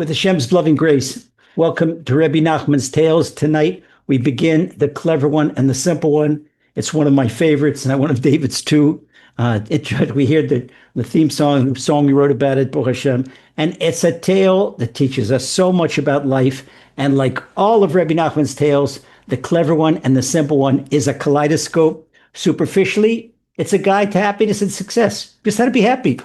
With Hashem's loving grace, welcome to Rebbe Nachman's Tales. Tonight, we begin the clever one and the simple one. It's one of my favorites, and one of David's too. We hear the theme song, the song we wrote about it, Baruch Hashem. And it's a tale that teaches us so much about life. And like all of Rebbe Nachman's tales, the clever one and the simple one is a kaleidoscope. Superficially, it's a guide to happiness and success. Just how to be happy.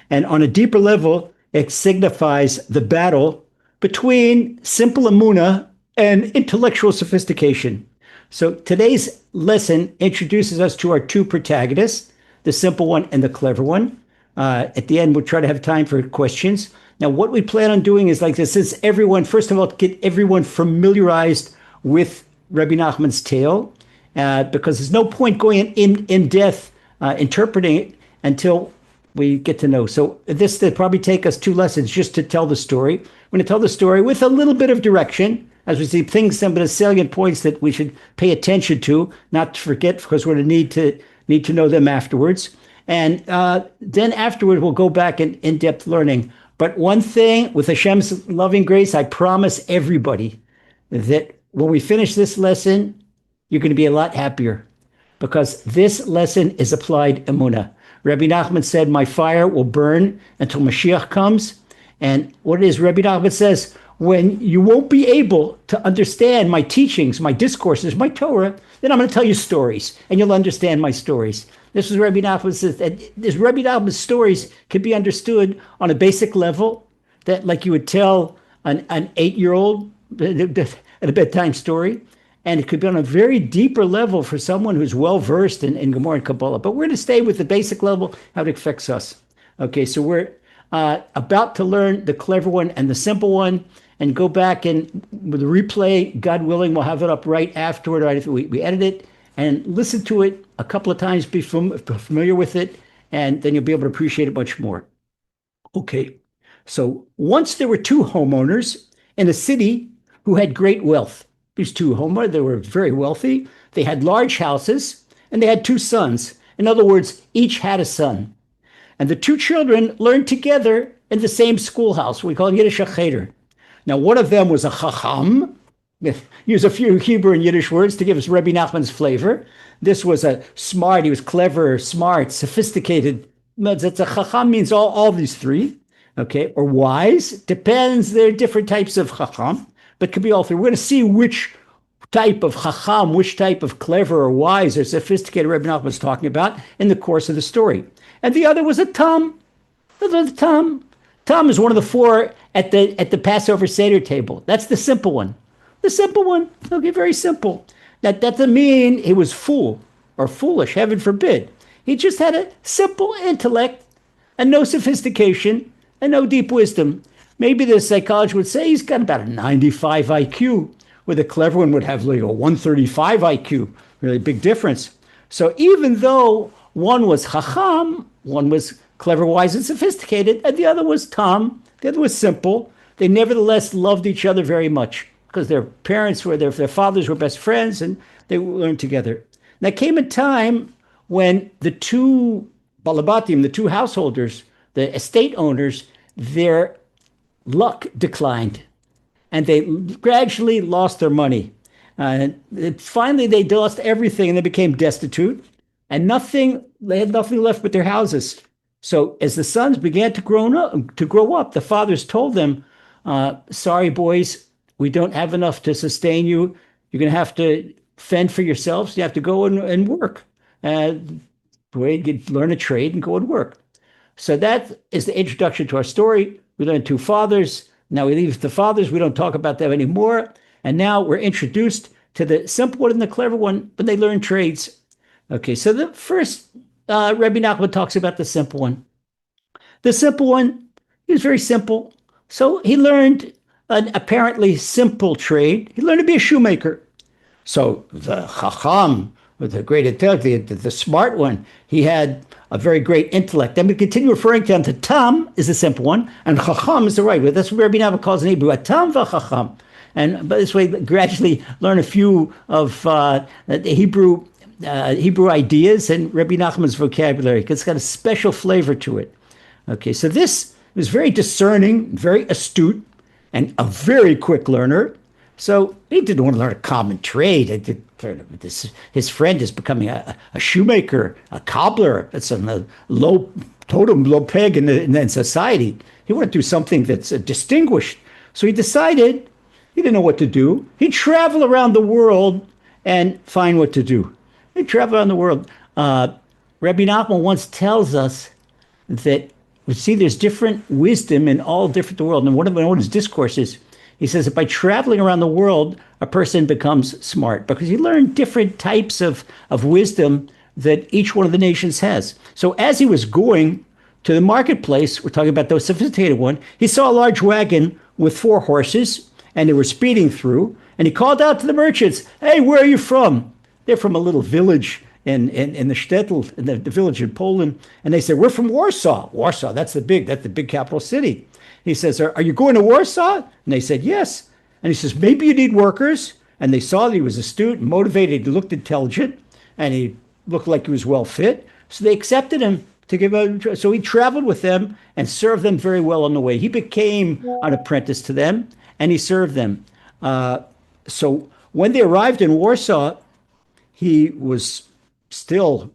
And on a deeper level, it signifies the battle between simple emuna and intellectual sophistication. So today's lesson introduces us to our two protagonists, the simple one and the clever one. At the end, we'll try to have time for questions. Now, what we plan on doing is like this: is everyone, first of all, get everyone familiarized with Rebbe Nachman's tale, because there's no point going in depth interpreting it until we get to know. So this will probably take us 2 lessons just to tell the story. We're going to tell the story with a little bit of direction, as we see things, some of the salient points that we should pay attention to, not to forget, because we're going to need to know them afterwards. And then afterward, we'll go back in-depth learning. But one thing, with Hashem's loving grace, I promise everybody that when we finish this lesson, you're going to be a lot happier, because this lesson is applied emuna. Rebbe Nachman said, my fire will burn until Mashiach comes. And what it is, Rebbe Nachman says, when you won't be able to understand my teachings, my discourses, my Torah, then I'm going to tell you stories, and you'll understand my stories. This is Rebbe Nachman says, that this Rebbe Nachman's stories can be understood on a basic level, that like you would tell an 8-year-old at a bedtime story. And it could be on a very deeper level for someone who's well-versed in Gemara and Kabbalah. But we're going to stay with the basic level, how it affects us. Okay, so we're about to learn the clever one and the simple one, and go back and with the replay, God willing, we'll have it up right afterward. Right, if we edit it, and listen to it a couple of times, be familiar with it, and then you'll be able to appreciate it much more. Okay, so once there were 2 homeowners in a city who had great wealth. These 2 homeowners, they were very wealthy. They had large houses, and they had 2 sons. In other words, each had a son. And the 2 children learned together in the same schoolhouse. We call it Yiddish a cheder. Now, one of them was a chacham. Use a few Hebrew and Yiddish words to give us Rebbe Nachman's flavor. This was a smart, he was clever, smart, sophisticated. A chacham means all these 3, okay, or wise. Depends, there are different types of chacham, but could be all 3. We're going to see which type of chacham, which type of clever or wise or sophisticated Rebbe Nachman was talking about in the course of the story. And the other was a tam. Tam is one of the 4 at the Passover Seder table. That's the simple one. The simple one, okay, very simple. That doesn't mean he was fool or foolish, heaven forbid. He just had a simple intellect and no sophistication and no deep wisdom. Maybe the psychologist would say he's got about a 95 IQ, where the clever one would have like a 135 IQ. Really big difference. So even though one was chacham, one was clever, wise, and sophisticated, and the other was tam, the other was simple, they nevertheless loved each other very much, because their parents were, their fathers were best friends, and they learned together. There came a time when the 2 balabatim, the 2 householders, the estate owners, their luck declined, and they gradually lost their money. Finally, they lost everything, and they became destitute, and they had nothing left but their houses. So as the sons began to grow up, the fathers told them, sorry, boys, we don't have enough to sustain you. You're going to have to fend for yourselves. You have to go and work. Learn a trade and go and work. So that is the introduction to our story. We learned 2 fathers. Now we leave the fathers. We don't talk about them anymore. And now we're introduced to the simple one and the clever one, but they learn trades. Okay, so the first, Rebbe Nachman talks about the simple one. The simple one, he was very simple. So he learned an apparently simple trade. He learned to be a shoemaker. So the chacham, with the great intellect, the smart one, he had a very great intellect. And we continue referring to him. The tam is the simple one, and chacham is the right one. That's what Rebbe Nachman calls in Hebrew, a tam v'chacham. And by this way, gradually learn a few of the Hebrew ideas and Rebbe Nachman's vocabulary, because it's got a special flavor to it. Okay, so this was very discerning, very astute, and a very quick learner. So he didn't want to learn a common trade. His friend is becoming a shoemaker, a cobbler. It's on the low totem, low peg in society. He wanted to do something that's distinguished. So he decided he didn't know what to do. He'd travel around the world and find what to do. He'd travel around the world. Rebbe Nachman once tells us that, we see, there's different wisdom in all different the world. And one of his discourses, he says that by traveling around the world, a person becomes smart because you learn different types of wisdom that each one of the nations has. So as he was going to the marketplace, we're talking about the sophisticated one, he saw a large wagon with 4 horses, and they were speeding through, and he called out to the merchants, "Hey, where are you from?" They're from a little village in the shtetl, in the village in Poland. And they said, "We're from Warsaw." Warsaw, that's the big capital city. He says, "Are you going to Warsaw?" And they said, "Yes." And he says, "Maybe you need workers." And they saw that he was astute, motivated, he looked intelligent, and he looked like he was well fit. So they accepted him to give a, so he traveled with them and served them very well on the way. He became an apprentice to them, and he served them. So when they arrived in Warsaw, he was still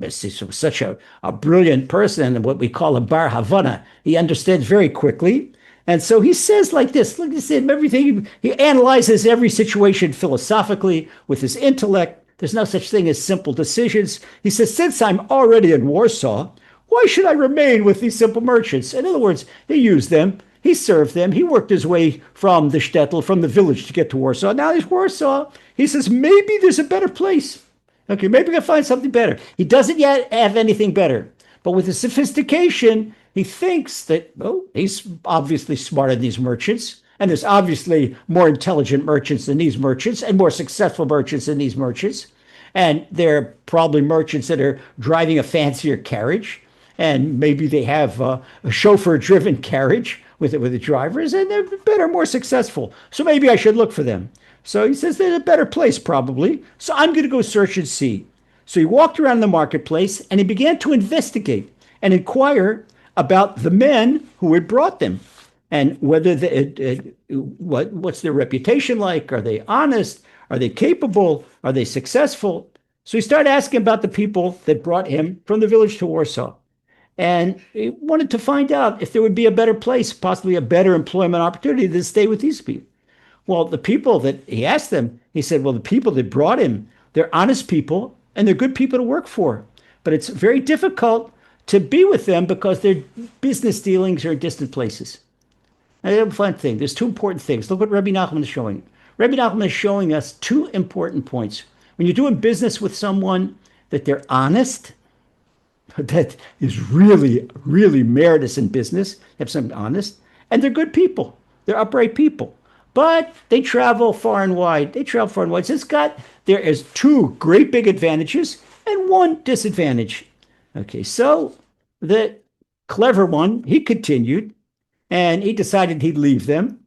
such a brilliant person, and what we call a bar Havana. He understands very quickly. And so he says like this, look, he everything, he analyzes every situation philosophically with his intellect. There's no such thing as simple decisions. He says, since I'm already in Warsaw, why should I remain with these simple merchants? In other words, he used them, he served them, he worked his way from the shtetl, from the village to get to Warsaw. Now he's Warsaw. He says, maybe there's a better place. Okay, maybe we can find something better. He doesn't yet have anything better. But with his sophistication, he thinks that, oh, he's obviously smarter than these merchants. And there's obviously more intelligent merchants than these merchants and more successful merchants than these merchants. And they're probably merchants that are driving a fancier carriage. And maybe they have a chauffeur-driven carriage with the drivers, and they're better, more successful. So maybe I should look for them. So he says there's a better place probably. So I'm going to go search and see. So he walked around the marketplace and he began to investigate and inquire about the men who had brought them and whether what's their reputation like? Are they honest? Are they capable? Are they successful? So he started asking about the people that brought him from the village to Warsaw. And he wanted to find out if there would be a better place, possibly a better employment opportunity to stay with these people. Well, the people that he asked them, he said, well, the people that brought him, they're honest people and they're good people to work for. But it's very difficult to be with them because their business dealings are in distant places. And that's a fun thing. There's 2 important things. Look what Rebbe Nachman is showing. Rebbe Nachman is showing us 2 important points. When you're doing business with someone, that they're honest, that is really, really meritorious in business, have something honest, and they're good people. They're upright people. But they travel far and wide. They travel far and wide. So there is 2 great big advantages and 1 disadvantage. Okay, so the clever one, he continued, and he decided he'd leave them.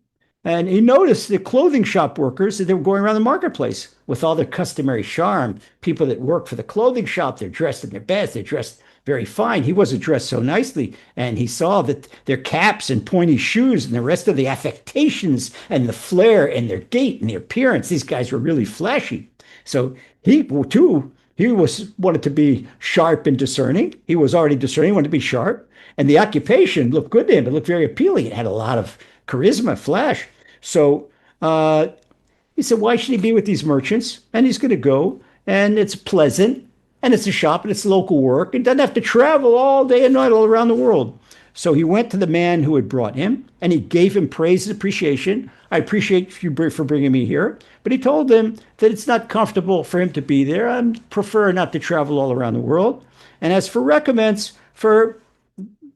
And he noticed the clothing shop workers that they were going around the marketplace with all their customary charm. People that work for the clothing shop, they're dressed in their best, they're dressed very fine. He wasn't dressed so nicely. And he saw that their caps and pointy shoes and the rest of the affectations and the flair and their gait and their appearance, these guys were really flashy. So he, too, wanted to be sharp and discerning. He was already discerning, wanted to be sharp. And the occupation looked good to him. It looked very appealing. It had a lot of charisma, flash. So he said, why should he be with these merchants? And he's going to go, and it's pleasant, and it's a shop, and it's local work, and doesn't have to travel all day and night all around the world. So he went to the man who had brought him, and he gave him praise and appreciation. I appreciate you for bringing me here. But he told him that it's not comfortable for him to be there. I prefer not to travel all around the world. And as for recompense for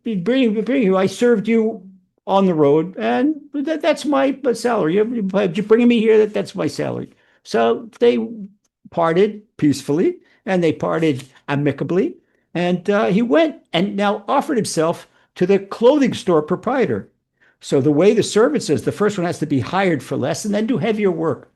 bringing you, I served you on the road, and that's my salary. You're bringing me here, that's my salary. So they parted peacefully, and they parted amicably. And he went and now offered himself to the clothing store proprietor. So the way the servant says, the first one has to be hired for less and then do heavier work.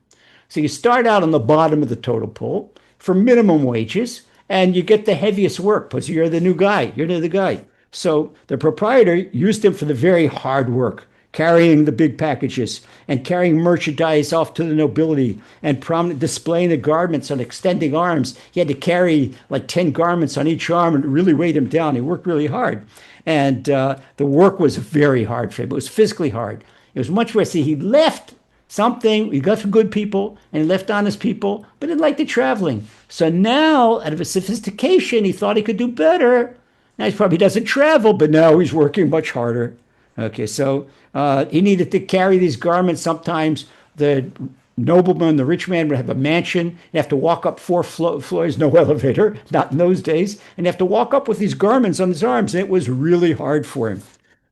So you start out on the bottom of the totem pole for minimum wages, and you get the heaviest work because you're the new guy. You're the guy. So the proprietor used him for the very hard work, carrying the big packages and carrying merchandise off to the nobility and displaying the garments on extending arms. He had to carry like 10 garments on each arm and it really weighed him down. He worked really hard. And the work was very hard for him. It was physically hard. It was much worse. See, he left something, he got some good people and he left honest people, but he liked the traveling. So now, out of his sophistication, he thought he could do better. Now he probably doesn't travel, but now he's working much harder. Okay, so he needed to carry these garments. Sometimes the nobleman, the rich man, would have a mansion. He'd have to walk up 4 floors, no elevator, not in those days. And he'd have to walk up with these garments on his arms. And it was really hard for him.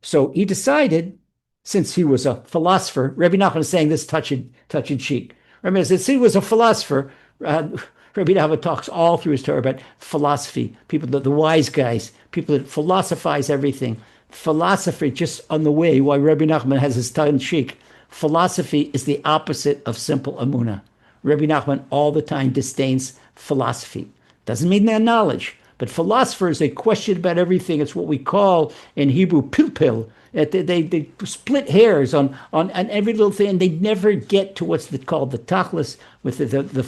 So he decided, since he was a philosopher, Rebbe Nachman is saying this touch in cheek. Rebbe said, since he was a philosopher, Rebbe Nachman talks all through his Torah about philosophy, people, the wise guys, people that philosophize everything. Philosophy, just on the way, why Rebbe Nachman has his tongue in cheek, philosophy is the opposite of simple emuna. Rebbe Nachman all the time disdains philosophy. Doesn't mean they're knowledge, but philosophers, they question about everything. It's what we call in Hebrew pilpil. They split hairs on every little thing, and they never get to what's called the tachlis, with the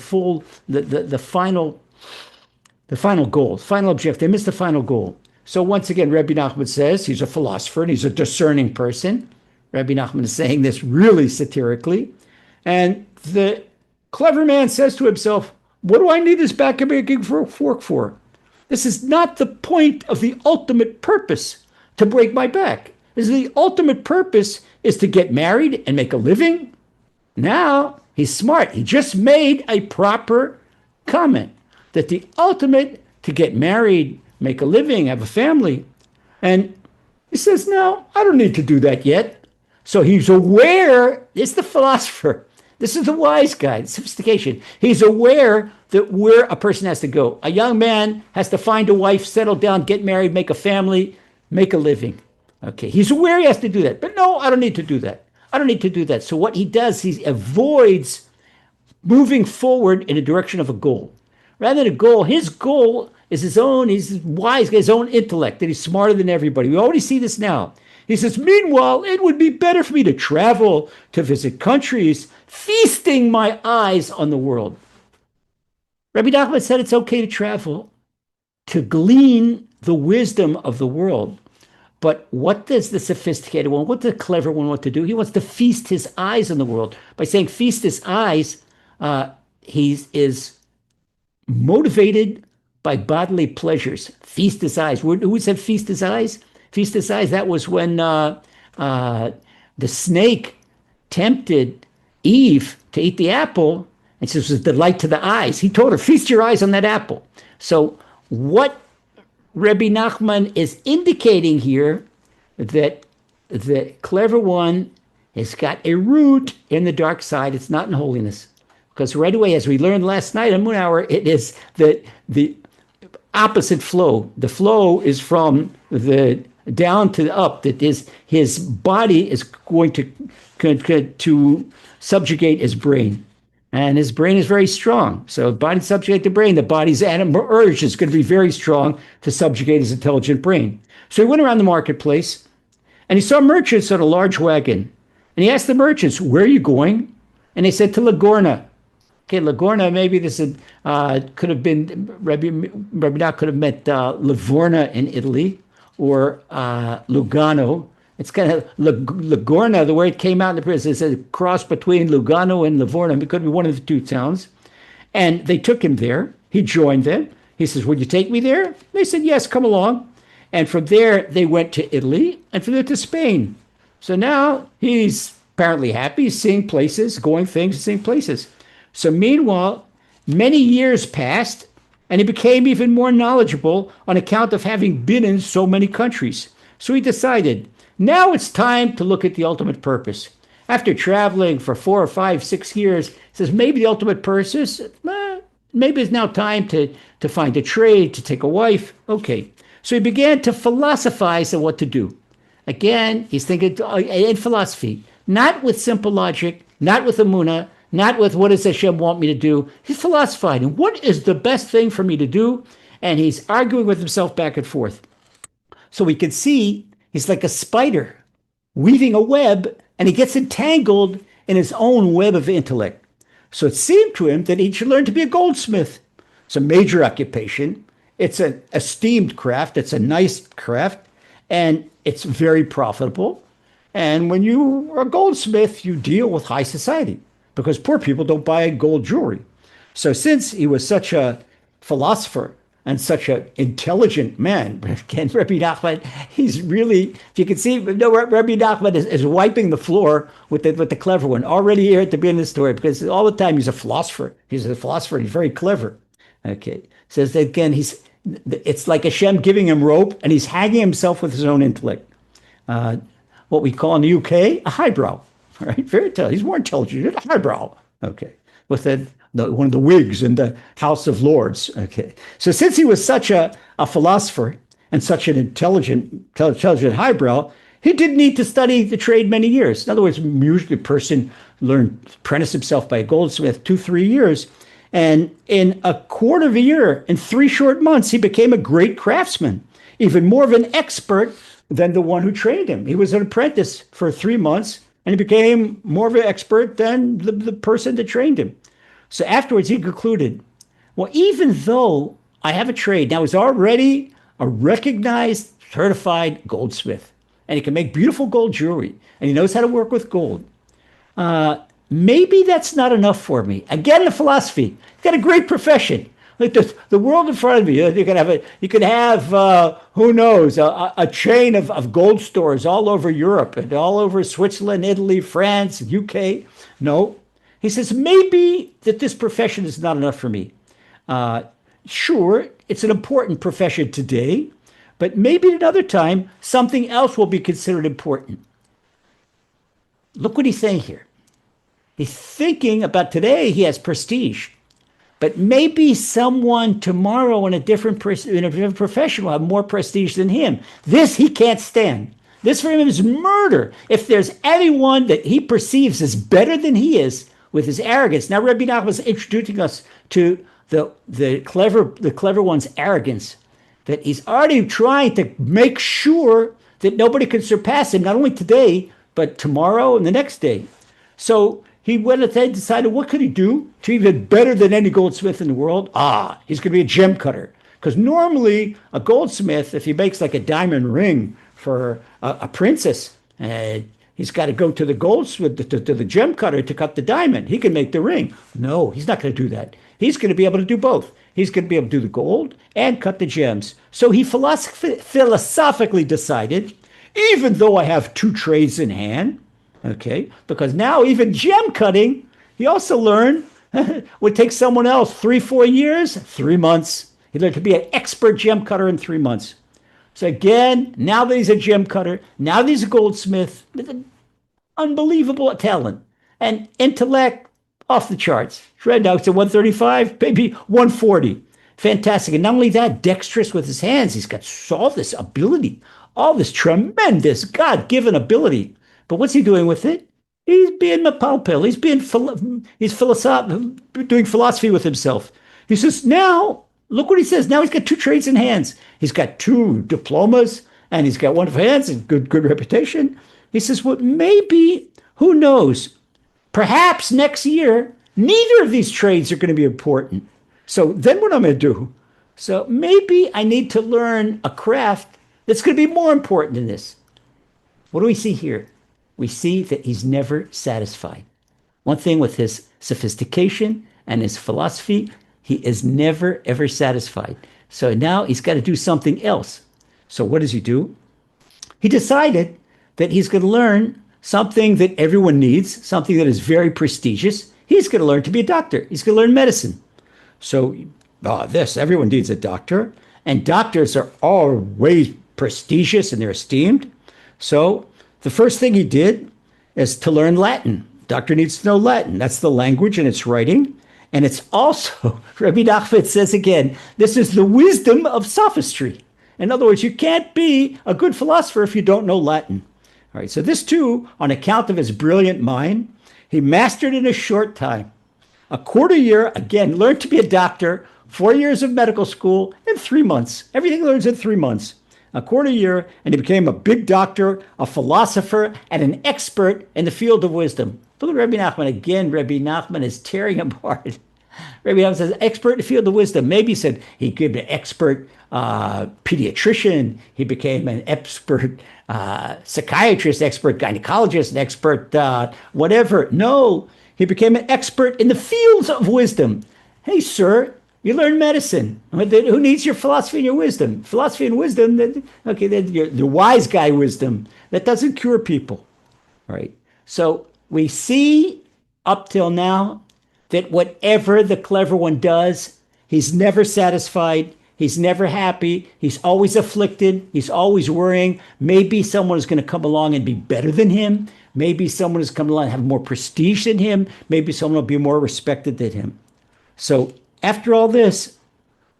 final goal, final objective. They miss the final goal. So once again, Rebbe Nachman says he's a philosopher and he's a discerning person. Rebbe Nachman is saying this really satirically. And the clever man says to himself, what do I need this back-breaking fork for? This is not the point of the ultimate purpose, to break my back. The ultimate purpose is to get married and make a living. Now, he's smart. He just made a proper comment that the ultimate to get married, make a living, have a family. And he says, no, I don't need to do that yet. So he's aware, it's the philosopher. This is the wise guy, the sophistication. He's aware that where a person has to go. A young man has to find a wife, settle down, get married, make a family, make a living. Okay, he's aware he has to do that. But no, I don't need to do that. I don't need to do that. So what he does, he avoids moving forward in the direction of a goal. Rather than a goal, his goal is his own, he's wise, his own intellect, that he's smarter than everybody. We already see this now. He says, meanwhile, it would be better for me to travel, to visit countries, feasting my eyes on the world. Rebbe Nachman said it's okay to travel, to glean the wisdom of the world. But what does the sophisticated one, what does the clever one want to do? He wants to feast his eyes on the world. By saying feast his eyes, he is motivated by bodily pleasures. Feast his eyes. Who said feast his eyes? Feast his eyes. That was when the snake tempted Eve to eat the apple, and says it was a delight to the eyes. He told her, feast your eyes on that apple. So what Rebbe Nachman is indicating here, that the clever one has got a root in the dark side. It's not in holiness. Because right away, as we learned last night on Moon Hour, it is the opposite flow. The flow is from the down to the up. That is, his body is going to subjugate his brain. And his brain is very strong. So the body subjugate the brain. The body's animal urge is going to be very strong to subjugate his intelligent brain. So he went around the marketplace and he saw merchants on a large wagon. And he asked the merchants, where are you going? And they said, to Ligorna. Okay, Ligorna, maybe this could have been, Rebbe Nachman could have meant Livorno in Italy, or Lugano. It's kind of Ligorna, the way it came out in the press, it's a cross between Lugano and Livorno. It could be one of the two towns. And they took him there. He joined them. He says, would you take me there? They said, yes, come along. And from there, they went to Italy, and from there to Spain. So now he's apparently happy, seeing places, going things, seeing places. So meanwhile, many years passed, and he became even more knowledgeable on account of having been in so many countries. So he decided, now it's time to look at the ultimate purpose. After traveling for 4 or 5, 6 years, he says, maybe the ultimate purpose, maybe it's now time to find a trade, to take a wife. Okay. So he began to philosophize on what to do. Again, he's thinking in philosophy, not with simple logic, not with emuna, not with what does Hashem want me to do. He's philosophizing. What is the best thing for me to do? And he's arguing with himself back and forth. So we can see he's like a spider weaving a web and he gets entangled in his own web of intellect. So it seemed to him that he should learn to be a goldsmith. It's a major occupation. It's an esteemed craft. It's a nice craft, and it's very profitable. And when you are a goldsmith, you deal with high society because poor people don't buy gold jewelry. So since he was such a philosopher and such an intelligent man, again, Rebbe Nachman, he's really, if you can see, no, Rebbe Nachman is wiping the floor with the clever one already here at the beginning of the story, because all the time he's a philosopher. He's a philosopher. He's very clever. Okay. Says that again, it's like Hashem giving him rope and he's hanging himself with his own intellect. What we call in the UK a highbrow. All right. Very intelligent. He's more intelligent. A highbrow. Okay. With one of the Whigs in the House of Lords. Okay. So since he was such a philosopher and such an intelligent highbrow, he didn't need to study the trade many years. In other words, usually a person apprentice himself by a goldsmith 2-3 years. And in a quarter of a year, in 3 short months, he became a great craftsman, even more of an expert than the one who trained him. He was an apprentice for 3 months, and he became more of an expert than the person that trained him. So afterwards, he concluded, well, even though I have a trade, now he's already a recognized, certified goldsmith, and he can make beautiful gold jewelry, and he knows how to work with gold. Maybe that's not enough for me. Again, in philosophy, you've got a great profession. Like the world in front of you, you could have who knows, a chain of gold stores all over Europe and all over Switzerland, Italy, France, UK. No, he says, maybe that this profession is not enough for me. Sure, it's an important profession today, but maybe at another time, something else will be considered important. Look what he's saying here. He's thinking about today, he has prestige, but maybe someone tomorrow in a different profession will have more prestige than him. This he can't stand. This for him is murder. If there's anyone that he perceives as better than he is with his arrogance. Now, Rebbe Nachman was introducing us to the clever one's arrogance, that he's already trying to make sure that nobody can surpass him, not only today, but tomorrow and the next day. So he went ahead and decided, what could he do to even better than any goldsmith in the world? He's going to be a gem cutter. Because normally a goldsmith, if he makes like a diamond ring for a princess, he's got to go to the goldsmith, to the gem cutter to cut the diamond. He can make the ring. No, he's not going to do that. He's going to be able to do both. He's going to be able to do the gold and cut the gems. So he philosophically decided, even though I have 2 trades in hand, okay, because now even gem cutting, he also learned, would take someone else 3-4 years, 3 months. He learned to be an expert gem cutter in 3 months. So again, now that he's a gem cutter, now that he's a goldsmith with an unbelievable talent and intellect off the charts. Right now it's at 135, maybe 140. Fantastic. And not only that, dexterous with his hands. He's got all this ability, all this tremendous God-given ability. But what's he doing with it? He's being mapalpil. He's doing philosophy with himself. He says, now, look what he says. Now he's got 2 trades in hands. He's got 2 diplomas, and he's got 1 for hands and good reputation. He says, well, maybe, who knows? Perhaps next year, neither of these trades are going to be important. So then what I'm going to do? So maybe I need to learn a craft that's going to be more important than this. What do we see here? We see that he's never satisfied. One thing with his sophistication and his philosophy, he is never, ever satisfied. So now he's got to do something else. So what does he do? He decided that he's going to learn something that everyone needs, something that is very prestigious. He's going to learn to be a doctor. He's going to learn medicine. So everyone needs a doctor. And doctors are always prestigious and they're esteemed. So the first thing he did is to learn Latin. Doctor needs to know Latin. That's the language and it's writing. And it's also, Rebbe Nachman says again, this is the wisdom of sophistry. In other words, you can't be a good philosopher if you don't know Latin. All right, so this too, on account of his brilliant mind, he mastered in a short time. A quarter year, again, learned to be a doctor, 4 years of medical school in 3 months. Everything learns in 3 months. a quarter year, and he became a big doctor, a philosopher, and an expert in the field of wisdom. Look at Rebbe Nachman again. Rebbe Nachman is tearing apart. Rebbe Nachman says, expert in the field of wisdom. Maybe he said he became an expert pediatrician. He became an expert psychiatrist, expert gynecologist, an expert whatever. No, he became an expert in the fields of wisdom. Hey, sir, you learn medicine. Who needs your philosophy and your wisdom? Philosophy and wisdom, okay, the wise guy wisdom. That doesn't cure people, right? So we see up till now that whatever the clever one does, he's never satisfied. He's never happy. He's always afflicted. He's always worrying. Maybe someone is going to come along and be better than him. Maybe someone is coming along and have more prestige than him. Maybe someone will be more respected than him. So after all this,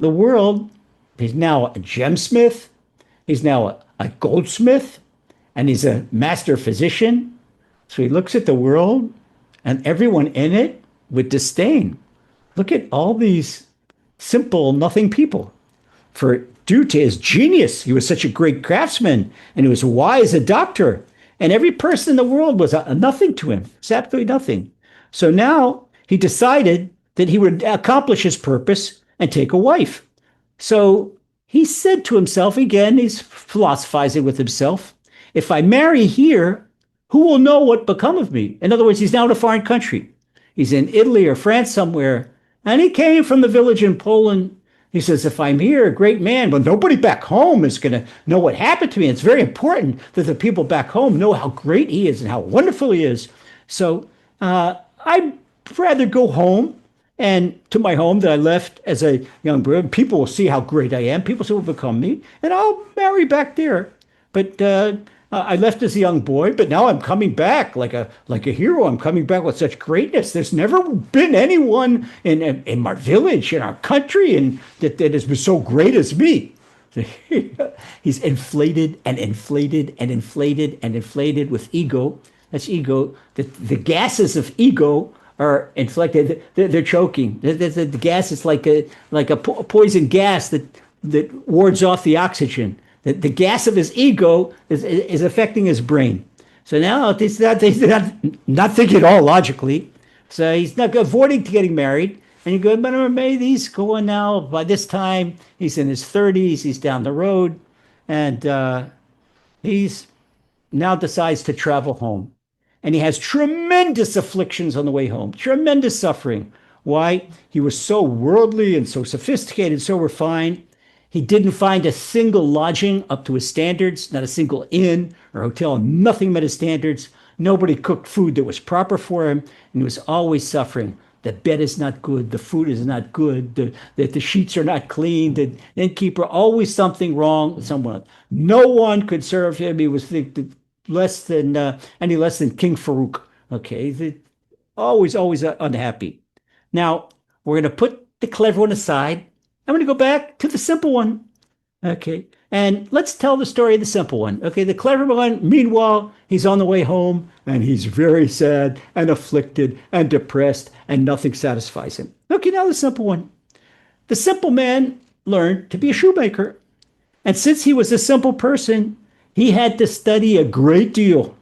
the world, he's now a gemsmith, he's now a goldsmith, and he's a master physician. So he looks at the world and everyone in it with disdain. Look at all these simple, nothing people. For due to his genius, he was such a great craftsman, and he was wise a doctor, and every person in the world was a nothing to him. It's absolutely nothing. So now he decided that he would accomplish his purpose and take a wife. So he said to himself, again, he's philosophizing with himself, if I marry here, who will know what become of me? In other words, he's now in a foreign country. He's in Italy or France somewhere, and he came from the village in Poland. He says, if I'm here, a great man, but nobody back home is going to know what happened to me. It's very important that the people back home know how great he is and how wonderful he is. So I'd rather go home and to my home that I left as a young boy. People will see how great I am. People will become me, and I'll marry back there. But I left as a young boy, but now I'm coming back like a hero. I'm coming back with such greatness. There's never been anyone in our village, in our country, and that has been so great as me. He's inflated and inflated and inflated and inflated with ego. That's ego. The gases of ego are inflected. They're choking. The gas is like a poison gas that wards off the oxygen. The gas of his ego is affecting his brain. So now he's not thinking at all logically. So he's not avoiding getting married. And you go, but maybe he's going now. By this time, he's in his 30s. He's down the road. And he's now decides to travel home. And he has tremendous afflictions on the way home, tremendous suffering. Why? He was so worldly and so sophisticated, so refined. He didn't find a single lodging up to his standards, not a single inn or hotel, nothing met his standards. Nobody cooked food that was proper for him, and he was always suffering. The bed is not good, the food is not good, the sheets are not clean, the innkeeper, always something wrong with someone. No one could serve him. He was less than King Farouk. Okay, always unhappy. Now we're going to put the clever one aside. I'm going to go back to the simple one. Okay. And let's tell the story of the simple one. Okay. The clever one, meanwhile, he's on the way home and he's very sad and afflicted and depressed and nothing satisfies him. Okay. Now the simple one. The simple man learned to be a shoemaker. And since he was a simple person, he had to study a great deal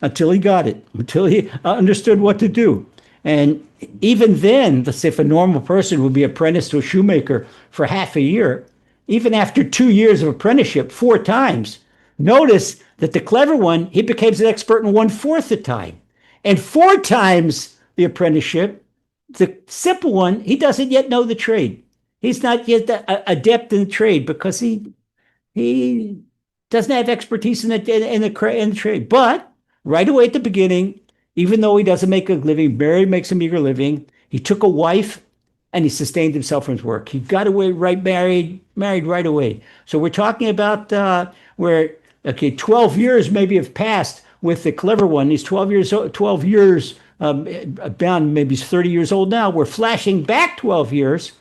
until he got it, until he understood what to do. And even then, let's say if a normal person would be apprenticed to a shoemaker for half a year, even after 2 years of apprenticeship, 4 times, notice that the clever one, he becomes an expert in 1/4 the time. And 4 times the apprenticeship, the simple one, he doesn't yet know the trade. He's not yet adept in the trade because he doesn't have expertise in the trade. But right away at the beginning, even though he doesn't make a living, Barry makes a meager living. He took a wife and he sustained himself from his work. He got away married right away. So we're talking about where 12 years maybe have passed with the clever one. He's 12 years bound, maybe he's 30 years old now. We're flashing back 12 years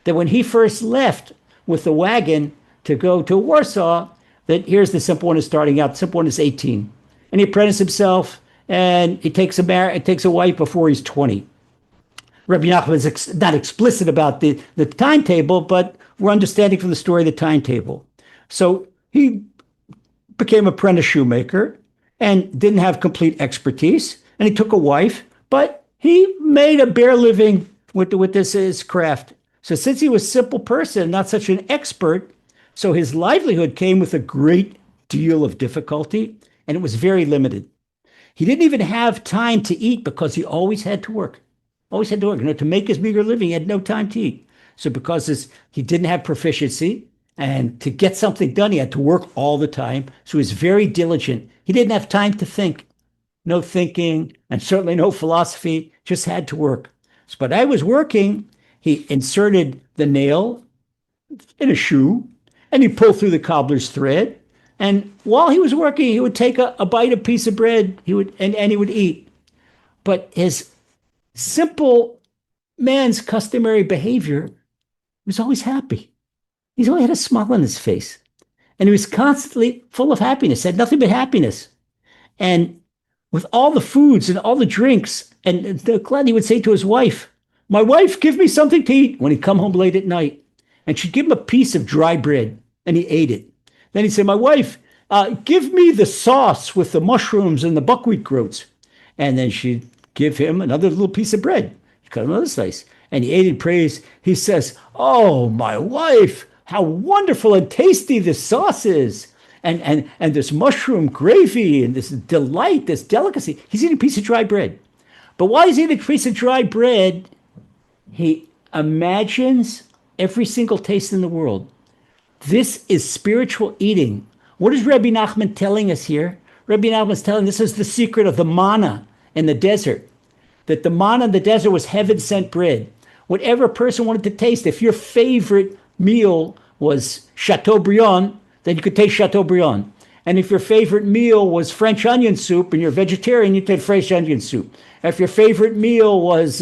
that when he first left with the wagon to go to Warsaw, that here's the simple one is starting out. The simple one is 18. And he apprenticed himself. And he takes a wife before he's 20. Rebbe Nachman is not explicit about the timetable, but we're understanding from the story the timetable. So he became apprentice shoemaker and didn't have complete expertise. And he took a wife, but he made a bare living with this his craft. So since he was a simple person, not such an expert, so his livelihood came with a great deal of difficulty, and it was very limited. He didn't even have time to eat because he always had to work. Always had to work. To make his meager living, he had no time to eat. So because he didn't have proficiency, and to get something done, he had to work all the time. So he was very diligent. He didn't have time to think. No thinking, and certainly no philosophy, just had to work. But I was working, he inserted the nail in a shoe, and he pulled through the cobbler's thread. And while he was working, he would take a bite, a piece of bread, and he would eat. But his simple man's customary behavior was always happy. He's always had a smile on his face. And he was constantly full of happiness, had nothing but happiness. And with all the foods and all the drinks, and glad he would say to his wife, "My wife, give me something to eat," when he'd come home late at night. And she'd give him a piece of dry bread, and he ate it. Then he'd say, "My wife, give me the sauce with the mushrooms and the buckwheat groats." And then she'd give him another little piece of bread. She'd cut him another slice. And he ate in praise. He says, "Oh, my wife, how wonderful and tasty this sauce is. And this mushroom gravy and this delight, this delicacy." He's eating a piece of dry bread. But while he's eating a piece of dry bread, he imagines every single taste in the world. This is spiritual eating. What is Rebbe Nachman telling us here? Rebbe Nachman is telling this is the secret of the manna in the desert. That the manna in the desert was heaven-sent bread. Whatever a person wanted to taste, if your favorite meal was Chateaubriand, then you could taste Chateaubriand. And if your favorite meal was French onion soup and you're vegetarian, you take French onion soup. If your favorite meal was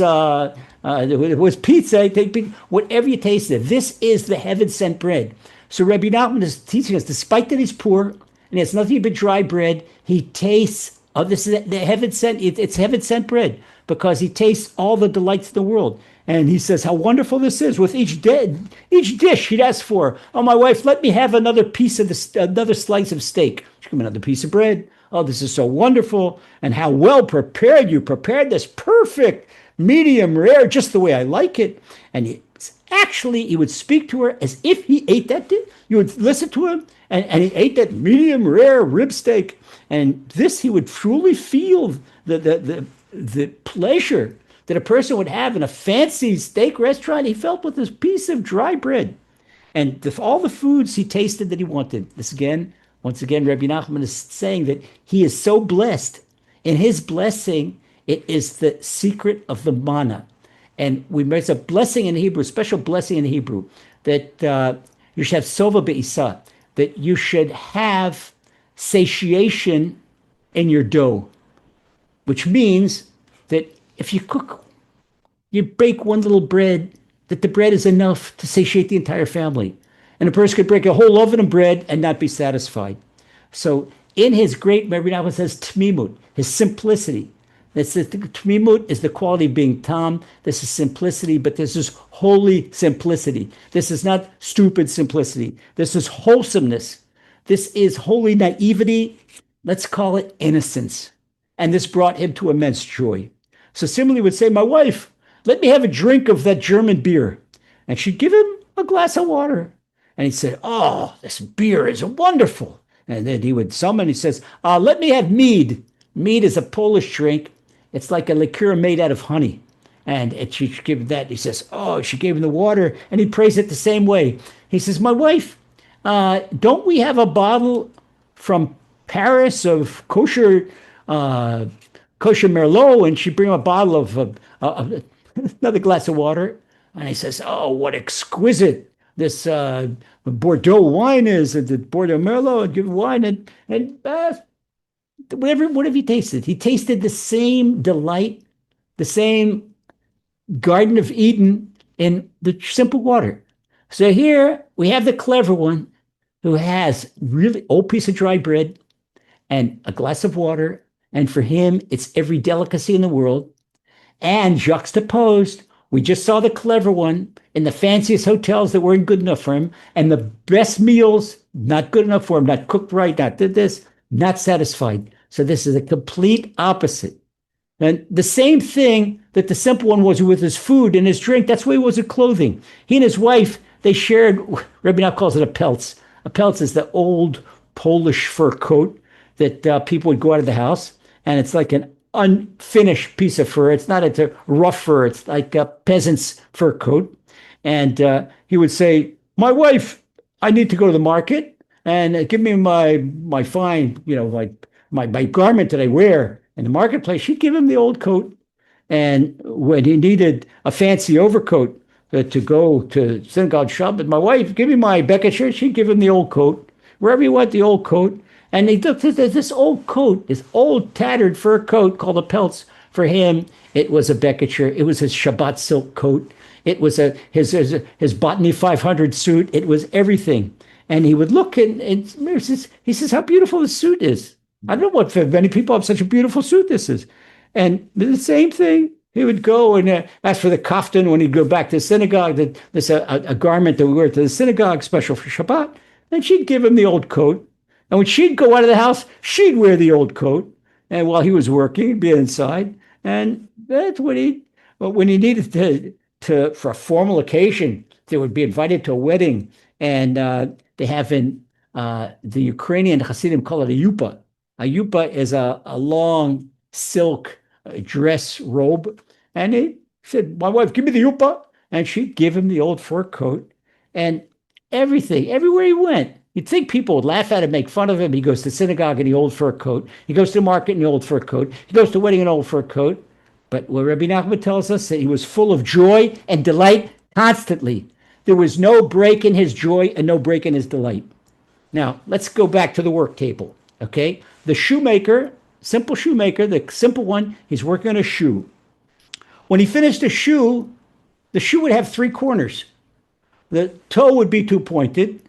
pizza, you take pizza. Whatever you tasted, this is the heaven-sent bread. So Rebbe Nachman is teaching us, despite that he's poor and he has nothing but dry bread, he tastes, this is the heaven-sent, it's heaven-sent bread because he tastes all the delights of the world. And he says how wonderful this is. With each dish he'd ask for, "Oh, my wife, let me have another piece of another slice of steak." She'd give him another piece of bread. "Oh, this is so wonderful. And how well prepared you prepared this perfect, medium rare, just the way I like it." And he would speak to her as if he ate that dish. You would listen to him, and he ate that medium rare rib steak. And this, he would truly feel the pleasure that a person would have in a fancy steak restaurant. He felt with this piece of dry bread. And all the foods he tasted that he wanted. Once again, Rebbe Nachman is saying that he is so blessed. In his blessing, it is the secret of the manna. And it's a blessing in Hebrew, a special blessing in Hebrew, that you should have sova be'isa, that you should have satiation in your dough, which means that if you cook, you bake one little bread, that the bread is enough to satiate the entire family. And a person could break a whole oven of bread and not be satisfied. So in his great, Rebbe Nachman says, tmimut, his simplicity. Tmimut is the quality of being tam. This is simplicity, but this is holy simplicity. This is not stupid simplicity. This is wholesomeness. This is holy naivety. Let's call it innocence. And this brought him to immense joy. So similarly would say, "My wife, let me have a drink of that German beer." And she'd give him a glass of water. And he said, "Oh, this beer is wonderful." And then he would summon, he says, "Let me have mead." Mead is a Polish drink. It's like a liqueur made out of honey. And she'd give him that. He says, "Oh," she gave him the water. And he prays it the same way. He says, "My wife, don't we have a bottle from Paris of kosher Merlot?" And she'd bring him a bottle of another glass of water. And he says, "Oh, what exquisite this Bordeaux wine is, the Bordeaux Merlot," and give wine. And whatever he tasted. He tasted the same delight, the same Garden of Eden in the simple water. So here we have the clever one who has really old piece of dry bread and a glass of water. And for him, it's every delicacy in the world. And juxtaposed We just saw the clever one in the fanciest hotels that weren't good enough for him, and the best meals not good enough for him, not cooked right, not did this, not satisfied. So this is a complete opposite. And the same thing that the simple one was with his food and his drink, that's why he was with clothing. He and his wife, they shared, Rebbe Nachman calls it a pelts. A pelts is the old Polish fur coat that people would go out of the house, and it's like an unfinished piece of fur. It's not a rough fur. It's like a peasant's fur coat. And he would say, "My wife, I need to go to the market and give me my fine, my garment that I wear in the marketplace." She'd give him the old coat. And when he needed a fancy overcoat to go to synagogue Shabbat, my wife, give me my Beckett shirt. She'd give him the old coat. Wherever he went, the old coat. And he looked at this old coat, this old tattered fur coat called a pelts. For him, it was a Beckett shirt. It was his Shabbat silk coat. It was his Botany 500 suit. It was everything. And he would look and he says, "How beautiful this suit is. I don't know what many people have such a beautiful suit this is." And the same thing, he would go and ask for the kaftan when he'd go back to the synagogue, that this a garment that we wear to the synagogue, special for Shabbat. And she'd give him the old coat. And when she'd go out of the house, she'd wear the old coat. And while he was working, he'd be inside. And that's what when he needed for a formal occasion, they would be invited to a wedding. And they have in the Ukrainian Hasidim call it a yupa. A yupa is a long silk dress robe. And he said, "My wife, give me the yupa." And she'd give him the old fur coat. And everything, everywhere he went, you'd think people would laugh at him, make fun of him. He goes to synagogue in the old fur coat. He goes to the market in the old fur coat. He goes to a wedding in an old fur coat. But what Rebbe Nachman tells us, that he was full of joy and delight constantly. There was no break in his joy and no break in his delight. Now, let's go back to the work table, okay? The shoemaker, simple shoemaker, the simple one, he's working on a shoe. When he finished a shoe, the shoe would have three corners. The toe would be too pointed,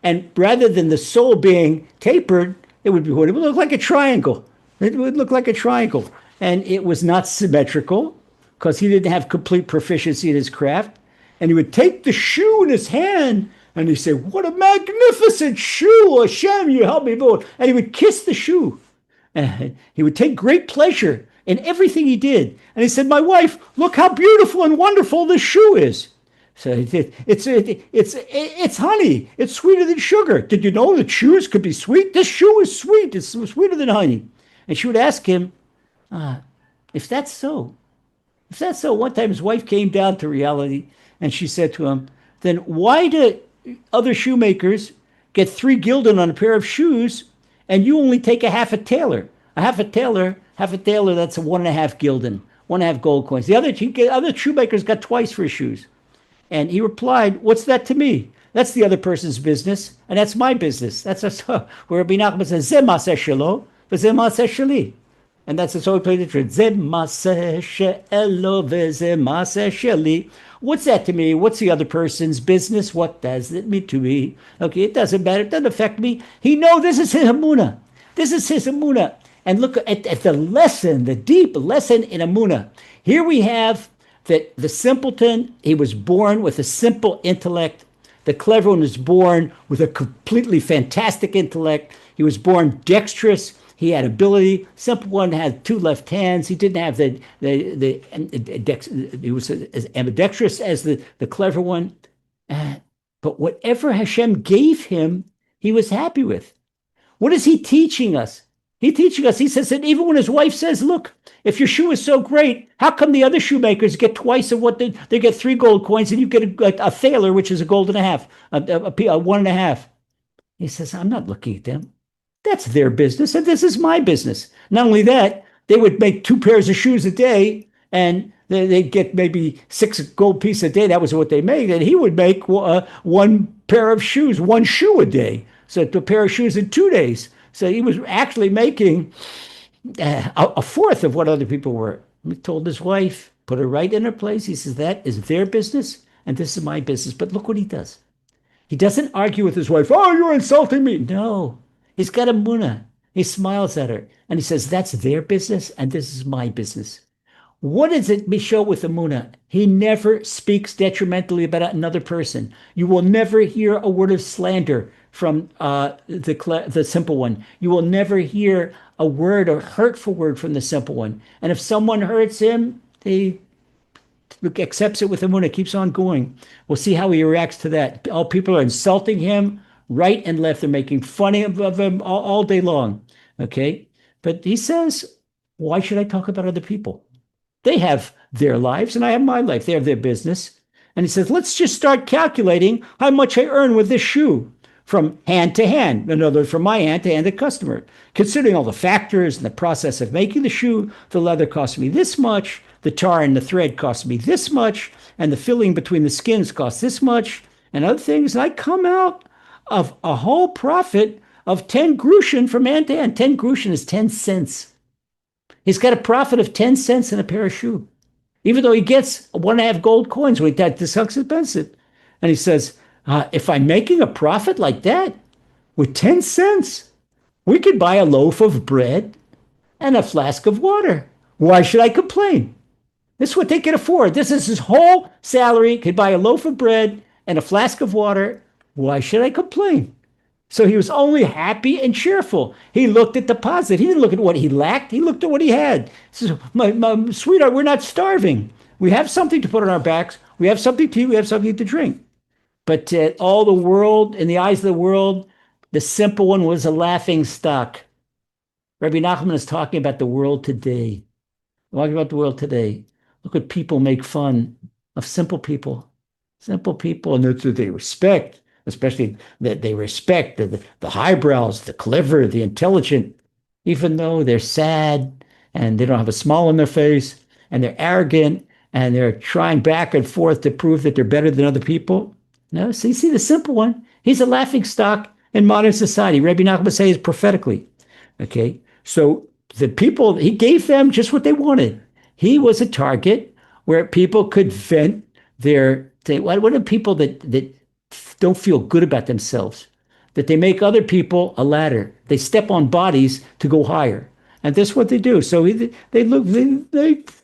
and rather than the sole being tapered, it would look like a triangle. It would look like a triangle. And it was not symmetrical because he didn't have complete proficiency in his craft. And he would take the shoe in his hand and he'd say, "What a magnificent shoe, Hashem, you help me build." And he would kiss the shoe. And he would take great pleasure in everything he did. And he said, "My wife, look how beautiful and wonderful this shoe is." So it's honey. It's sweeter than sugar. Did you know that shoes could be sweet? This shoe is sweet. It's sweeter than honey. And she would ask him, if that's so, one time his wife came down to reality and she said to him, "Then why do other shoemakers get 3 gulden on a pair of shoes and you only take a half a tailor? A half a tailor, that's a 1.5 gulden, 1.5 gold coins. The other shoemakers got twice for his shoes." And he replied, "What's that to me? That's the other person's business, and that's my business." That's where Rebbe Nachman says, "Ze maseh shelo, v'ze maseh sheli." And that's how we play the trick. Ze maseh she'elo, v'ze maseh sheli. What's that to me? What's the other person's business? What does it mean to me? Okay, it doesn't matter. It doesn't affect me. He knows this is his emuna. This is his emuna. And look at the lesson, the deep lesson in emuna. Here we have that the simpleton, he was born with a simple intellect. The clever one was born with a completely fantastic intellect. He was born dexterous. He had ability. Simple one had 2 left hands. He didn't have he was as ambidextrous as the clever one. But whatever Hashem gave him, he was happy with. What is he teaching us? He says that even when his wife says, "Look, if your shoe is so great, how come the other shoemakers get twice of what they get 3 gold coins and you get a thaler, which is a gold and a half, a 1.5?" He says, "I'm not looking at them. That's their business, and this is my business." Not only that, they would make 2 pairs of shoes a day, and they'd get maybe 6 gold pieces a day. That was what they made. And he would make 1 pair of shoes, 1 shoe a day. So a pair of shoes in 2 days. So he was actually making a fourth of what other people were. He told his wife, put her right in her place. He says, "That is their business, and this is my business." But look what he does. He doesn't argue with his wife. "Oh, you're insulting me." No. He's got emuna. He smiles at her, and he says, "That's their business, and this is my business." What does it show with emuna? He never speaks detrimentally about another person. You will never hear a word of slander from the simple one. You will never hear a word or hurtful word from the simple one. And if someone hurts him, he accepts it with emuna, keeps on going. We'll see how he reacts to that. All people are insulting him right and left. They're making fun of him all day long. Okay, but he says, "Why should I talk about other people? They have their lives and I have my life. They have their business." And he says, let's just start calculating how much I earn with this shoe from hand to hand. In other words, from my hand to hand to customer. Considering all the factors and the process of making the shoe, the leather cost me this much, the tar and the thread cost me this much, and the filling between the skins costs this much, and other things. And I come out of a whole profit of 10 grushin from hand to hand. 10 grushin is 10 cents. He's got a profit of 10 cents in a pair of shoes, even though he gets 1.5 gold coins when that's expensive. And he says, if I'm making a profit like that with 10 cents, we could buy a loaf of bread and a flask of water. Why should I complain? This is what they can afford. This is his whole salary. Could buy a loaf of bread and a flask of water. Why should I complain? So he was only happy and cheerful. He looked at the positive. He didn't look at what he lacked. He looked at what he had. He says, my sweetheart, we're not starving. We have something to put on our backs. We have something to eat. We have something to drink. But all the world, in the eyes of the world, the simple one was a laughing stock. Rebbe Nachman is talking about the world today. Talking about the world today. Look what people make fun of simple people. Simple people, and that's what they respect. Especially that they respect the highbrows, the clever, the intelligent, even though they're sad and they don't have a smile on their face and they're arrogant and they're trying back and forth to prove that they're better than other people. No, so you see the simple one. He's a laughing stock in modern society. Rebbe Nachman says prophetically. Okay, so the people, he gave them just what they wanted. He was a target where people could vent their, what are people that don't feel good about themselves, that they make other people a ladder. They step on bodies to go higher. And that's what they do. So they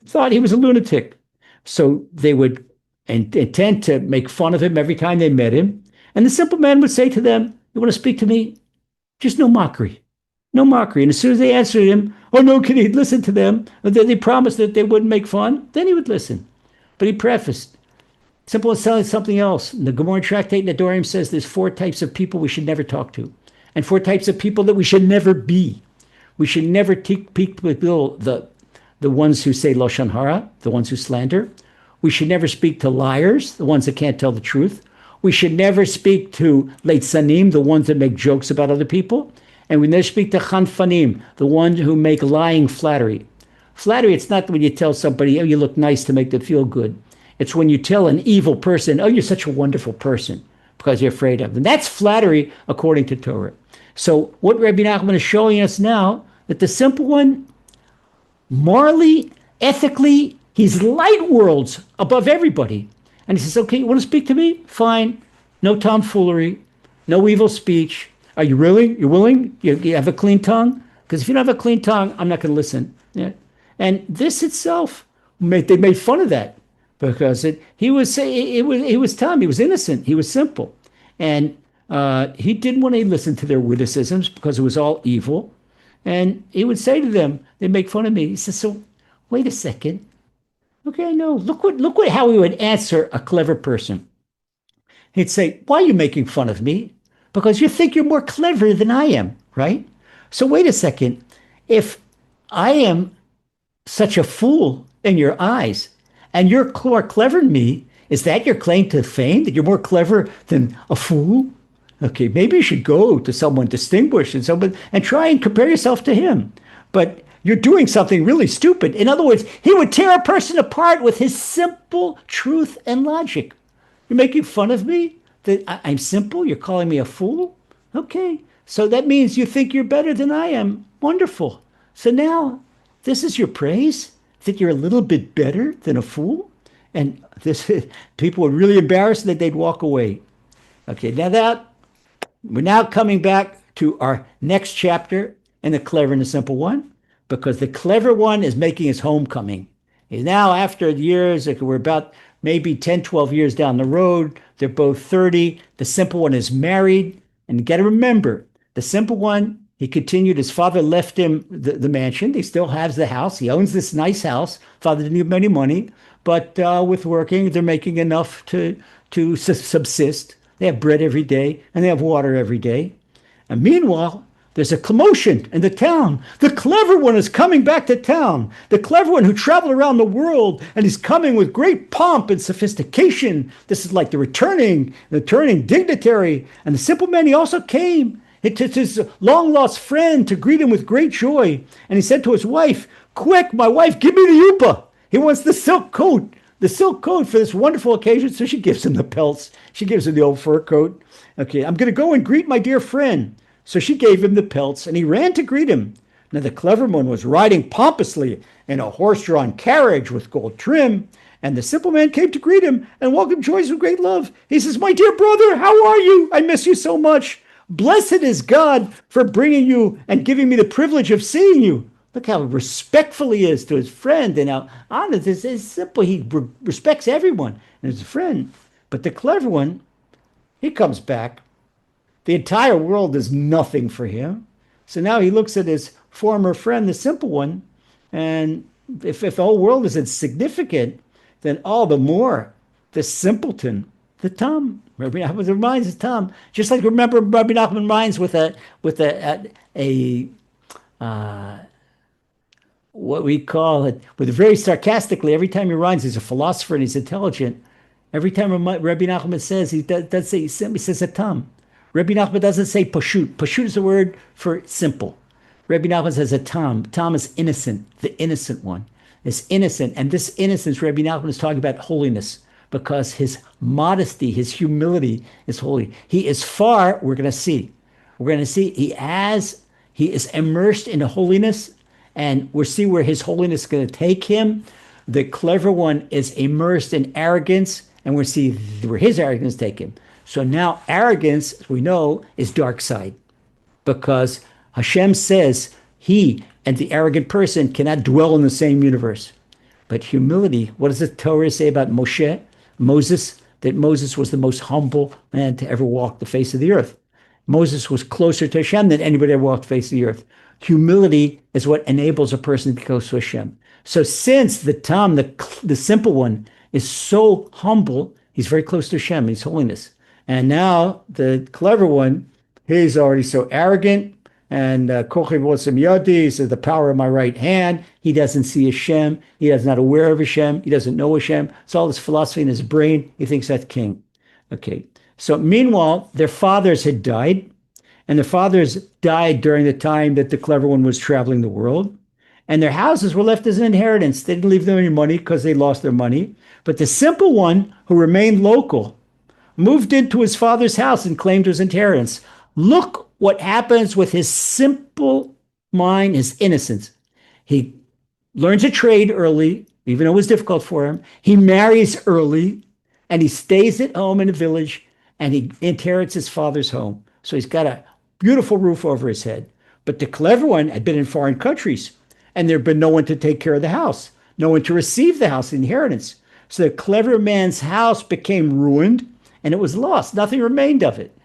thought he was a lunatic. So they would intend to make fun of him every time they met him. And the simple man would say to them, you want to speak to me? Just no mockery. No mockery. And as soon as they answered him, oh, no, can he listen to them? And then they promised that they wouldn't make fun. Then he would listen. But he prefaced, simple as telling something else. The Gemara Tractate Nedarim says there's 4 types of people we should never talk to, and 4 types of people that we should never be. We should never take people, the ones who say Lashon Hara, the ones who slander. We should never speak to liars, the ones that can't tell the truth. We should never speak to Leitzanim, the ones that make jokes about other people. And we never speak to Chanfanim, the ones who make lying flattery. Flattery, it's not when you tell somebody, oh, you look nice to make them feel good. It's when you tell an evil person, oh, you're such a wonderful person, because you're afraid of them. That's flattery according to Torah. So what Rebbe Nachman is showing us now, that the simple one, morally, ethically, he's light worlds above everybody. And he says, okay, you want to speak to me? Fine. No tomfoolery, no evil speech. Are you really? You're willing? You have a clean tongue? Because if you don't have a clean tongue, I'm not going to listen. Yeah. And this itself, they made fun of that. Because he was telling him he was innocent, he was simple, and he didn't want to listen to their witticisms because it was all evil. And he would say to them, they make fun of me. He says, "So, wait a second. Okay, no. Look how he would answer a clever person. He'd say, why are you making fun of me? Because you think you're more clever than I am, right? So wait a second. If I am such a fool in your eyes, and you're more clever than me, is that your claim to fame, that you're more clever than a fool? Okay, maybe you should go to someone distinguished and try and compare yourself to him. But you're doing something really stupid. In other words, he would tear a person apart with his simple truth and logic. You're making fun of me? That I'm simple? You're calling me a fool? Okay, so that means you think you're better than I am. Wonderful. So now, this is your praise? That you're a little bit better than a fool? And this people were really embarrassed that they'd walk away. Okay, we're now coming back to our next chapter in the clever and the simple one, because the clever one is making his homecoming. And now, after years, like we're about maybe 10, 12 years down the road, they're both 30. The simple one is married. And you got to remember, the simple one, he continued. His father left him the mansion. He still has the house. He owns this nice house. Father didn't give him any money, but with working, they're making enough to subsist. They have bread every day and they have water every day. And meanwhile, there's a commotion in the town. The clever one is coming back to town. The clever one who traveled around the world, and he's coming with great pomp and sophistication. This is like the returning dignitary. And the simple man, he also came. It's his long lost friend to greet him with great joy. And he said to his wife, "Quick, my wife, give me the yuppah." He wants the silk coat for this wonderful occasion. So she gives him the pelts. She gives him the old fur coat. Okay, I'm going to go and greet my dear friend. So she gave him the pelts, and he ran to greet him. Now the clever one was riding pompously in a horse-drawn carriage with gold trim, and the simple man came to greet him and welcome joys with great love. He says, "My dear brother, how are you? I miss you so much. Blessed is God for bringing you and giving me the privilege of seeing you." Look how respectful he is to his friend, and how honest. This is simple. He respects everyone and his friend. But the clever one, he comes back. The entire world is nothing for him. So now he looks at his former friend, the simple one, and if the whole world is insignificant, then all the more the simpleton, the Tom. Rabbi Nachman reminds us Tom, just like remember Rabbi Nachman reminds with a what we call it, with very sarcastically, every time he rhymes, he's a philosopher and he's intelligent. Every time Rabbi Nachman says, he does say, he says a Tom. Rebbe Nachman doesn't say pashut. Pashut is a word for simple. Rebbe Nachman says a tam. Tam is innocent, the innocent one. Is innocent. And this innocence, Rebbe Nachman is talking about holiness, because his modesty, his humility is holy. He is far, we're going to see. We're going to see he is immersed in holiness, and we'll see where his holiness is going to take him. The clever one is immersed in arrogance, and we'll see where his arrogance take him. So now arrogance, as we know, is dark side, because Hashem says he and the arrogant person cannot dwell in the same universe. But humility, what does the Torah say about Moses? That Moses was the most humble man to ever walk the face of the earth. Moses was closer to Hashem than anybody ever walked the face of the earth. Humility is what enables a person to be close to Hashem. So since the Tam, the simple one, is so humble, he's very close to Hashem, his holiness. And now the clever one, he's already so arrogant, and Kochi Vosem Yodi says the power of my right hand. He doesn't see Hashem. He is not aware of Hashem. He doesn't know Hashem. It's all this philosophy in his brain. He thinks that's king. Okay. So meanwhile, their fathers had died, and their fathers died during the time that the clever one was traveling the world. And their houses were left as an inheritance. They didn't leave them any money because they lost their money. But the simple one who remained local moved into his father's house and claimed his inheritance. Look what happens with his simple mind, his innocence. He learns a trade early, even though it was difficult for him. He marries early, and he stays at home in the village, and he inherits his father's home. So he's got a beautiful roof over his head. But the clever one had been in foreign countries, and there had been no one to take care of the house, no one to receive the house, the inheritance. So the clever man's house became ruined, and it was lost. Nothing remained of it.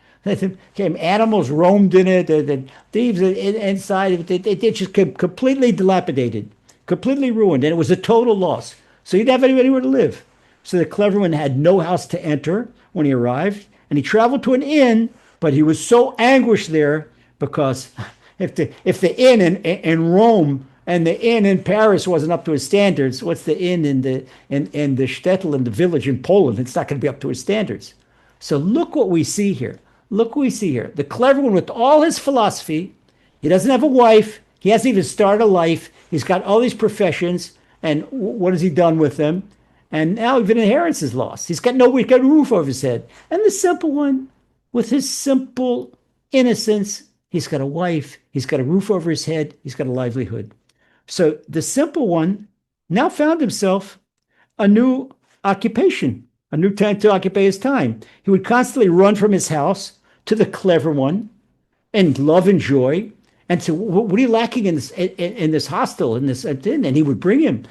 Animals roamed in it, the thieves inside it. It just completely dilapidated, completely ruined, and it was a total loss. So he didn't have anywhere to live. So the clever one had no house to enter when he arrived, and he traveled to an inn, but he was so anguished there because if the inn in Rome and the inn in Paris wasn't up to his standards, what's the inn in the shtetl, in the village in Poland? It's not going to be up to his standards. So look what we see here. Look what we see here. The clever one with all his philosophy, he doesn't have a wife. He hasn't even started a life. He's got all these professions, and what has he done with them? And now even inheritance is lost. He's got nowhere, he's got a roof over his head. And the simple one, with his simple innocence, he's got a wife, he's got a roof over his head, he's got a livelihood. So the simple one now found himself a new occupation, a new time to occupy his time. He would constantly run from his house to the clever one and love and joy, and so what are you lacking in this hostel, in this inn? And he would bring him.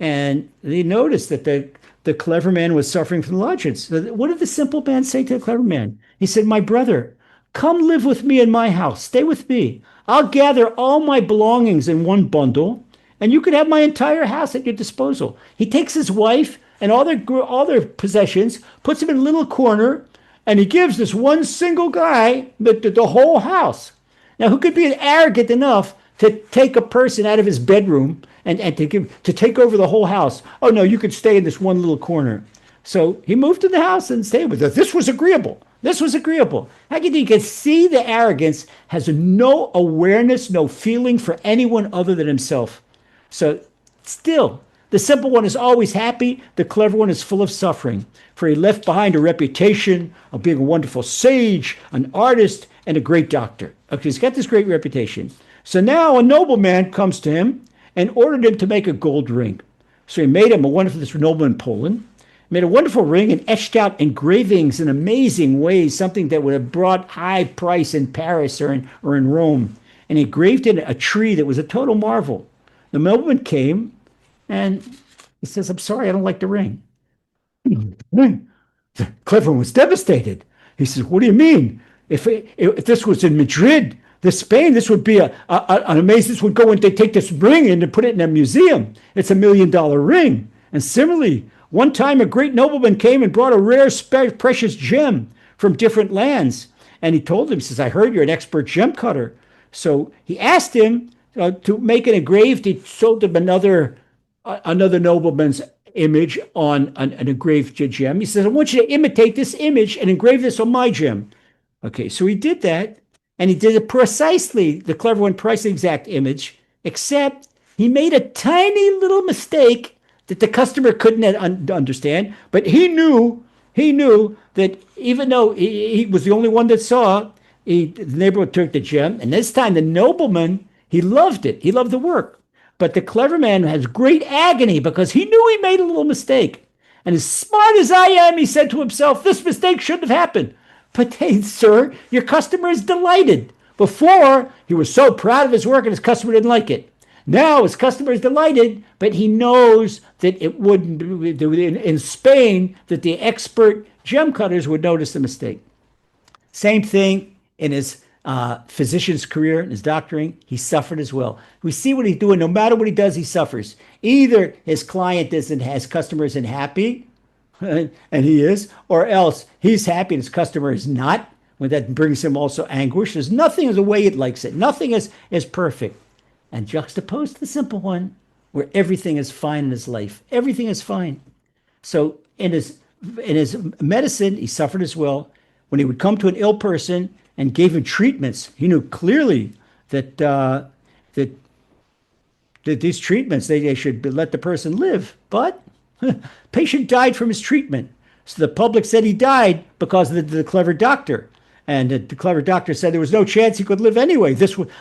And they noticed that the clever man was suffering from lodgings. So what did the simple man say to the clever man? He said, "My brother, come live with me in my house. Stay with me. I'll gather all my belongings in one bundle, and you could have my entire house at your disposal." He takes his wife and all their possessions, puts them in a little corner, and he gives this one single guy the whole house. Now, who could be arrogant enough to take a person out of his bedroom and to take over the whole house? "Oh no, you could stay in this one little corner." So he moved to the house and stayed with us. This was agreeable. This was agreeable. How can you can see the arrogance has no awareness, no feeling for anyone other than himself. So still, the simple one is always happy. The clever one is full of suffering. For he left behind a reputation of being a wonderful sage, an artist, and a great doctor. Okay, he's got this great reputation. So now a nobleman comes to him and ordered him to make a gold ring. So he made him this nobleman in Poland, made a wonderful ring and etched out engravings in amazing ways, something that would have brought high price in Paris or in Rome. And he engraved in a tree that was a total marvel. The nobleman came and he says, "I'm sorry, I don't like the ring." The clever one was devastated. He says, "What do you mean? If this was in Madrid, Spain, this would be an amazing. This would go and they take this ring and put it in a museum. It's $1 million ring." And similarly, one time a great nobleman came and brought a rare, precious gem from different lands. And he told him, he says, "I heard you're an expert gem cutter." So he asked him to make an engraved. He sold him another nobleman's image on an engraved gem. He says, "I want you to imitate this image and engrave this on my gem." Okay, so he did that, and he did it precisely, the clever one, precisely exact image, except he made a tiny little mistake that the customer couldn't understand, but he knew that even though he was the only one that saw, the neighborhood took the gem, and this time the nobleman, he loved it. He loved the work. But the clever man has great agony because he knew he made a little mistake. And as smart as I am, he said to himself, "This mistake shouldn't have happened." But hey, sir, your customer is delighted. Before, he was so proud of his work and his customer didn't like it. Now his customer is delighted, but he knows that it wouldn't in Spain, that the expert gem cutters would notice the mistake. Same thing in his physician's career, in his doctoring. He suffered as well. We see what he's doing. No matter what he does, he suffers. Either his client his customer isn't happy, and he is, or else he's happy and his customer is not, when that brings him also anguish. There's nothing as the way it likes it. Nothing is perfect. And juxtaposed to the simple one, where everything is fine in his life. Everything is fine. So in his medicine, he suffered as well. When he would come to an ill person and gave him treatments, he knew clearly that these treatments, they should let the person live. But patient died from his treatment. So the public said he died because of the clever doctor. And the clever doctor said there was no chance he could live anyway.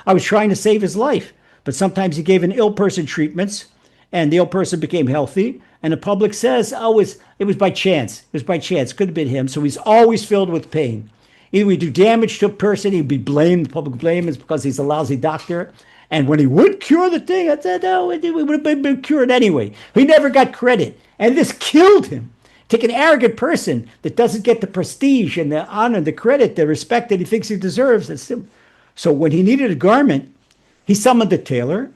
I was trying to save his life. But sometimes he gave an ill person treatments, and the ill person became healthy. And the public says, "Oh, it was by chance. It was by chance. Could have been him." So he's always filled with pain. Either we do damage to a person, he'd be blamed. The public blame is because he's a lousy doctor. And when he would cure the thing, I said, "No, it would have been cured anyway." He never got credit. And this killed him. Take an arrogant person that doesn't get the prestige and the honor, the credit, the respect that he thinks he deserves. So when he needed a garment, he summoned the tailor,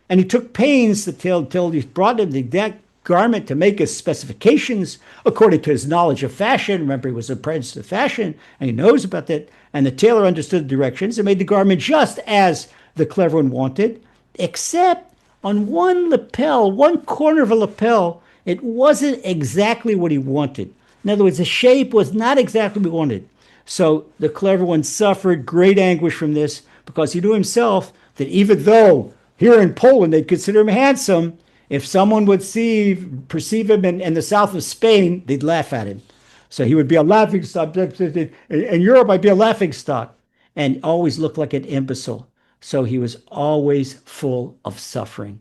and he took pains till he brought him the exact garment to make his specifications according to his knowledge of fashion. Remember, he was apprenticed to fashion, and he knows about that. And the tailor understood the directions and made the garment just as the clever one wanted, except on one lapel, one corner of a lapel, it wasn't exactly what he wanted. In other words, the shape was not exactly what he wanted. So the clever one suffered great anguish from this because he knew himself that even though here in Poland they consider him handsome, if someone would perceive him in the south of Spain, they'd laugh at him. So he would be a laughing stock. In Europe, I'd be a laughing stock, and always look like an imbecile. So he was always full of suffering.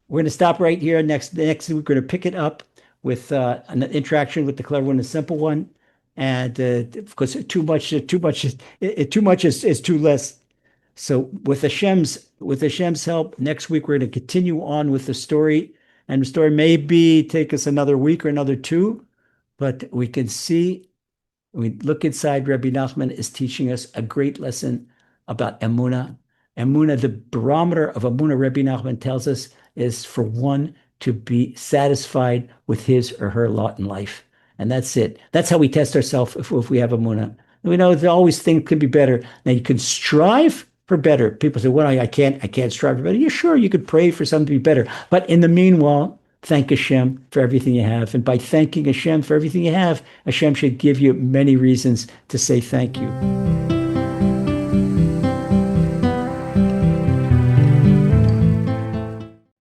We're going to stop right here. Next week, we're going to pick it up with an interaction with the clever one, the simple one, and because too much is too less. So with Hashem's help, next week we're going to continue on with the story And the story maybe take us another week or another two, but we can see, we look inside, Rebbe Nachman is teaching us a great lesson about emuna. Emuna, the barometer of emuna, Rebbe Nachman tells us, is for one to be satisfied with his or her lot in life. And that's it. That's how we test ourselves if we have emuna. We know there always things could be better. Now you can strive for better. People say, well, I can't strive for better. Yeah, sure, you could pray for something to be better. But in the meanwhile, thank Hashem for everything you have. And by thanking Hashem for everything you have, Hashem should give you many reasons to say thank you.